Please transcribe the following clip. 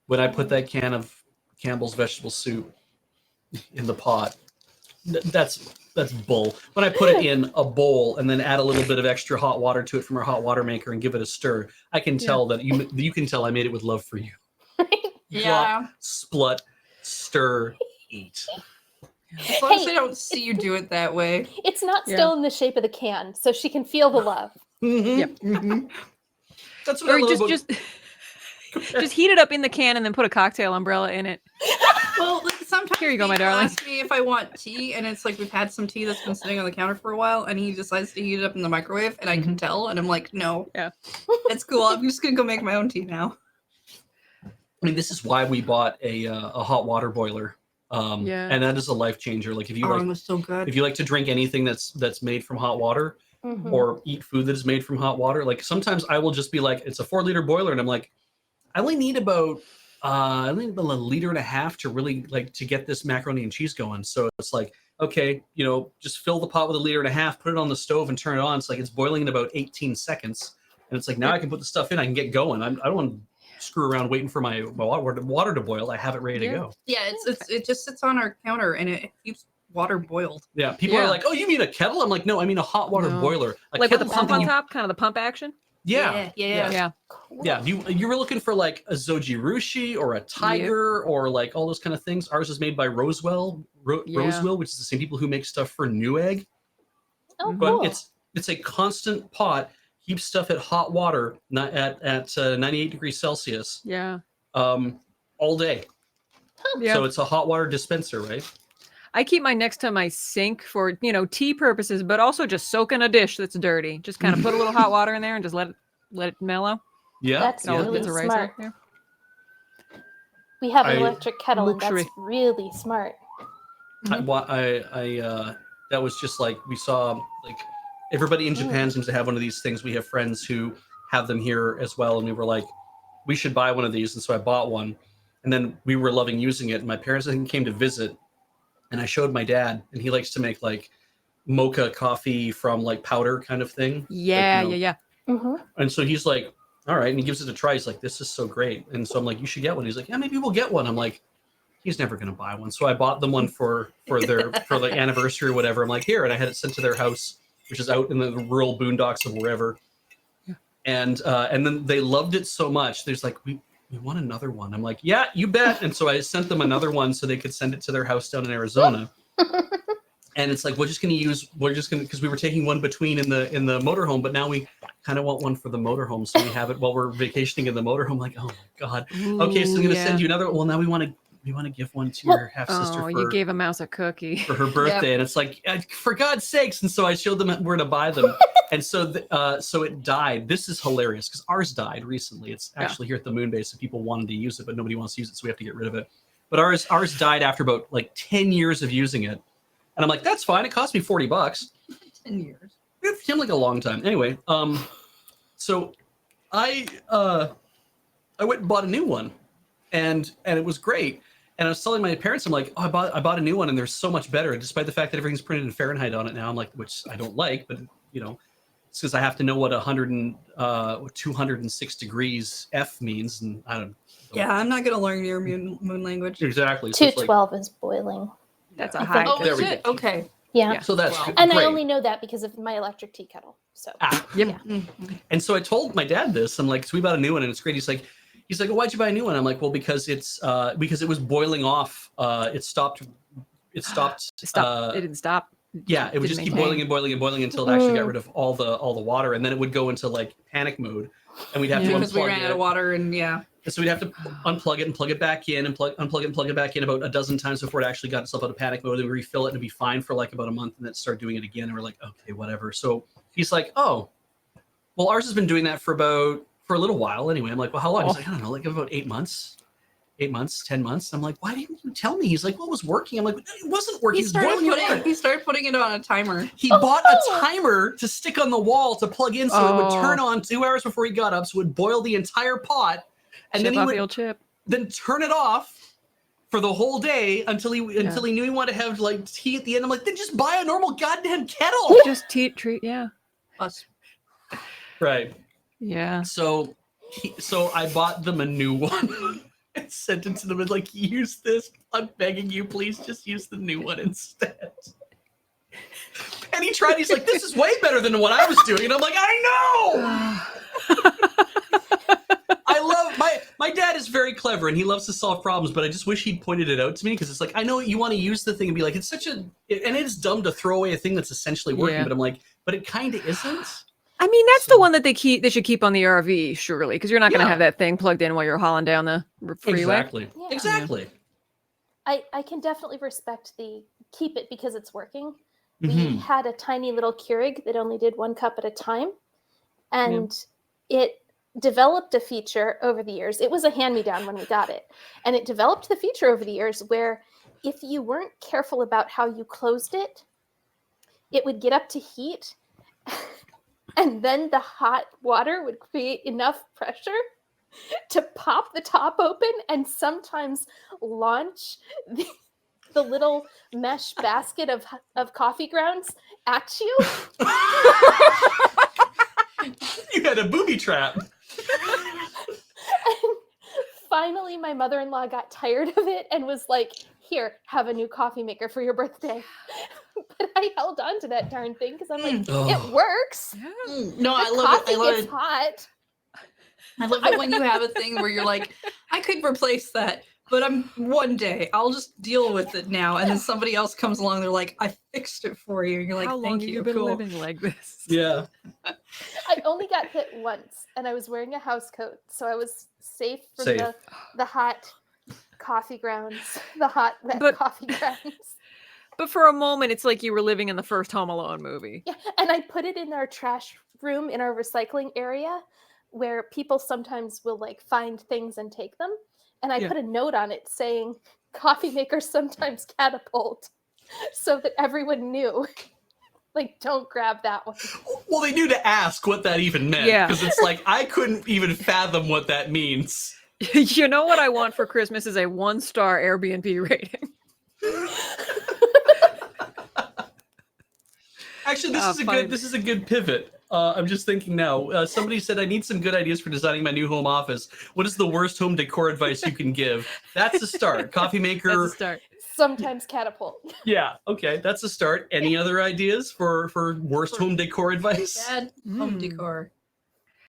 when I put that can of Campbell's vegetable soup in the pot, that's bull. When I put it in a bowl and then add a little bit of extra hot water to it from our hot water maker and give it a stir, I can tell that you can tell I made it with love for you. Yeah. Plop, splut, stir, eat. As long as I don't see you do it that way. It's not still in the shape of the can, so she can feel the love. Yep. That's what I love about... just heat it up in the can and then put a cocktail umbrella in it. Well, like, sometimes here you go, my people darling. ask me if I want tea, and it's like we've had some tea that's been sitting on the counter for a while, and he decides to heat it up in the microwave, and I can tell, and I'm like, no, it's cool. I'm just gonna go make my own tea now. I mean, this is why we bought a hot water boiler, and that is a life changer. Like if you it was so good. If you like to drink anything that's made from hot water, or eat food that is made from hot water, like sometimes I will just be like, it's a 4-liter boiler, and I'm like, I only need about a liter and a half to really like to get this macaroni and cheese going. So it's like, okay, just fill the pot with a liter and a half, put it on the stove and turn it on. It's like it's boiling in about 18 seconds. And it's like, now I can put the stuff in, I can get going. I don't want to screw around waiting for my water to boil. I have it ready to go. Yeah, it just sits on our counter and it keeps water boiled. Yeah, people are like, oh, you mean a kettle? I'm like, no, I mean a hot water boiler. Like with the pump on top, kind of the pump action? Yeah. Cool. Yeah, you were looking for like a Zojirushi or a Tiger or like all those kind of things. Ours is made by Rosewell, Rosewell, which is the same people who make stuff for Newegg. Oh, but cool. it's a constant pot, keeps stuff at hot water, not at 98 degrees Celsius. Yeah. All day. Yeah. So it's a hot water dispenser, right? I keep mine next to my sink for, tea purposes, but also just soak in a dish that's dirty. Just kind of put a little hot water in there and just let it mellow. Yeah. That's really bits of rice smart. right there. We have an electric kettle, and luxury. that's really smart. That was just like, we saw like everybody in Japan seems to have one of these things. We have friends who have them here as well. And we were like, we should buy one of these. And so I bought one, and then we were loving using it. And my parents, I think, came to visit, and I showed my dad, and he likes to make like mocha coffee from like powder kind of thing. Yeah, like, Mm-hmm. And so he's like, all right. And he gives it a try. He's like, this is so great. And so I'm like, you should get one. He's like, yeah, maybe we'll get one. I'm like, he's never going to buy one. So I bought them one for the anniversary or whatever. I'm like, here. And I had it sent to their house, which is out in the rural boondocks of wherever. Yeah. And then they loved it so much. There's like, we want another one. I'm like, yeah, you bet. And so I sent them another one so they could send it to their house down in Arizona. And it's like, we're just going to because we were taking one between in the motorhome, but now we kind of want one for the motorhome. So we have it while we're vacationing in the motorhome. Like, oh my God. Okay. So I'm going to send you another. Well, now we want to give one to your half sister. Oh, you gave a mouse a cookie for her birthday. And it's like, for God's sakes. And so I showed them where to buy them. And so it died. This is hilarious because ours died recently. It's actually here at the moon base, and people wanted to use it, but nobody wants to use it, so we have to get rid of it. But ours died after about like 10 years of using it. And I'm like, that's fine. It cost me $40. 10 years. It seemed like a long time. Anyway, so I went and bought a new one, and it was great. And I was telling my parents, I'm like, oh, I bought a new one, and they're so much better, despite the fact that everything's printed in Fahrenheit on it now. I'm like, which I don't like, but it's because I have to know what 206 degrees F means, and I don't. Yeah, I'm not gonna learn your moon language. Exactly. So 212 is boiling. That's a high. Oh, There we shit. go. Okay. Yeah. So that's And great. I only know that because of my electric tea kettle. So. Yep. Yeah. And so I told my dad this. I'm like, so we bought a new one, and it's great. He's like, well, why'd you buy a new one? I'm like, well, because it was boiling off. It stopped. It didn't stop. Yeah, it would just keep boiling and boiling and boiling until it actually got rid of all the water, and then it would go into like panic mode, and we'd have to because we ran unplug out of water and And so we'd have to unplug it and plug it back in and unplug it and plug it back in about a dozen times before it actually got itself out of panic mode. And we refill it and it'd be fine for like about a month, and then start doing it again. And we're like, okay, whatever. So he's like, oh, well, ours has been doing that for a little while anyway. I'm like, well, how long? He's like, I don't know, like about 8 months. 8 months, 10 months. I'm like, why didn't you tell me? He's like, well, it was working. I'm like, it wasn't working. He started putting it on a timer. He bought a timer to stick on the wall to plug in so it would turn on 2 hours before he got up, so it would boil the entire pot. And then he would then turn it off for the whole day until he knew he wanted to have like tea at the end. I'm like, then just buy a normal goddamn kettle. Just treat, yeah. Us. Right. Yeah. So I bought them a new one. And sent it to them and like, use this. I'm begging you, please just use the new one instead. And he tried. He's like, this is way better than what I was doing. And I'm like, I know. I love my dad is very clever and he loves to solve problems, but I just wish he'd pointed it out to me because it's like, I know you want to use the thing and be like, it's such a, and it's dumb to throw away a thing that's essentially working, but I'm like, but it kind of isn't. I mean, that's the one that they should keep on the RV, surely, because you're not going to have that thing plugged in while you're hauling down the freeway. Exactly. Yeah. Exactly. I can definitely respect the keep it because it's working. We had a tiny little Keurig that only did 1 cup at a time. And it developed a feature over the years. It was a hand-me-down when we got it. And it developed the feature over the years where if you weren't careful about how you closed it, it would get up to heat. And then the hot water would create enough pressure to pop the top open and sometimes launch the little mesh basket of coffee grounds at you. You had a booby trap. And finally, my mother-in-law got tired of it and was like, here, have a new coffee maker for your birthday. But I held on to that darn thing because I'm like, it works. No, I love it. I love It's it. hot. I love it when you have a thing where you're like, I could replace that, but one day I'll just deal with it now. And then somebody else comes along, they're like, I fixed it for you. And you're like, how long thank have you. you been Cool. living like this? Yeah. I only got hit once and I was wearing a house coat. So I was safe from the hot coffee grounds, coffee grounds. But for a moment, it's like you were living in the first Home Alone movie. Yeah, and I put it in our trash room in our recycling area where people sometimes will like find things and take them. And I put a note on it saying, coffee makers sometimes catapult, so that everyone knew, like, don't grab that one. Well, they knew to ask what that even meant. Yeah. Because it's like, I couldn't even fathom what that means. You know what I want for Christmas is a 1-star Airbnb rating. Actually, this is a good pivot. I'm just thinking now. Somebody said I need some good ideas for designing my new home office. What is the worst home decor advice you can give? That's a start. Coffee maker. That's a start. Sometimes catapult. Yeah. Okay, that's a start. Any other ideas for worst home decor advice? Bad home decor.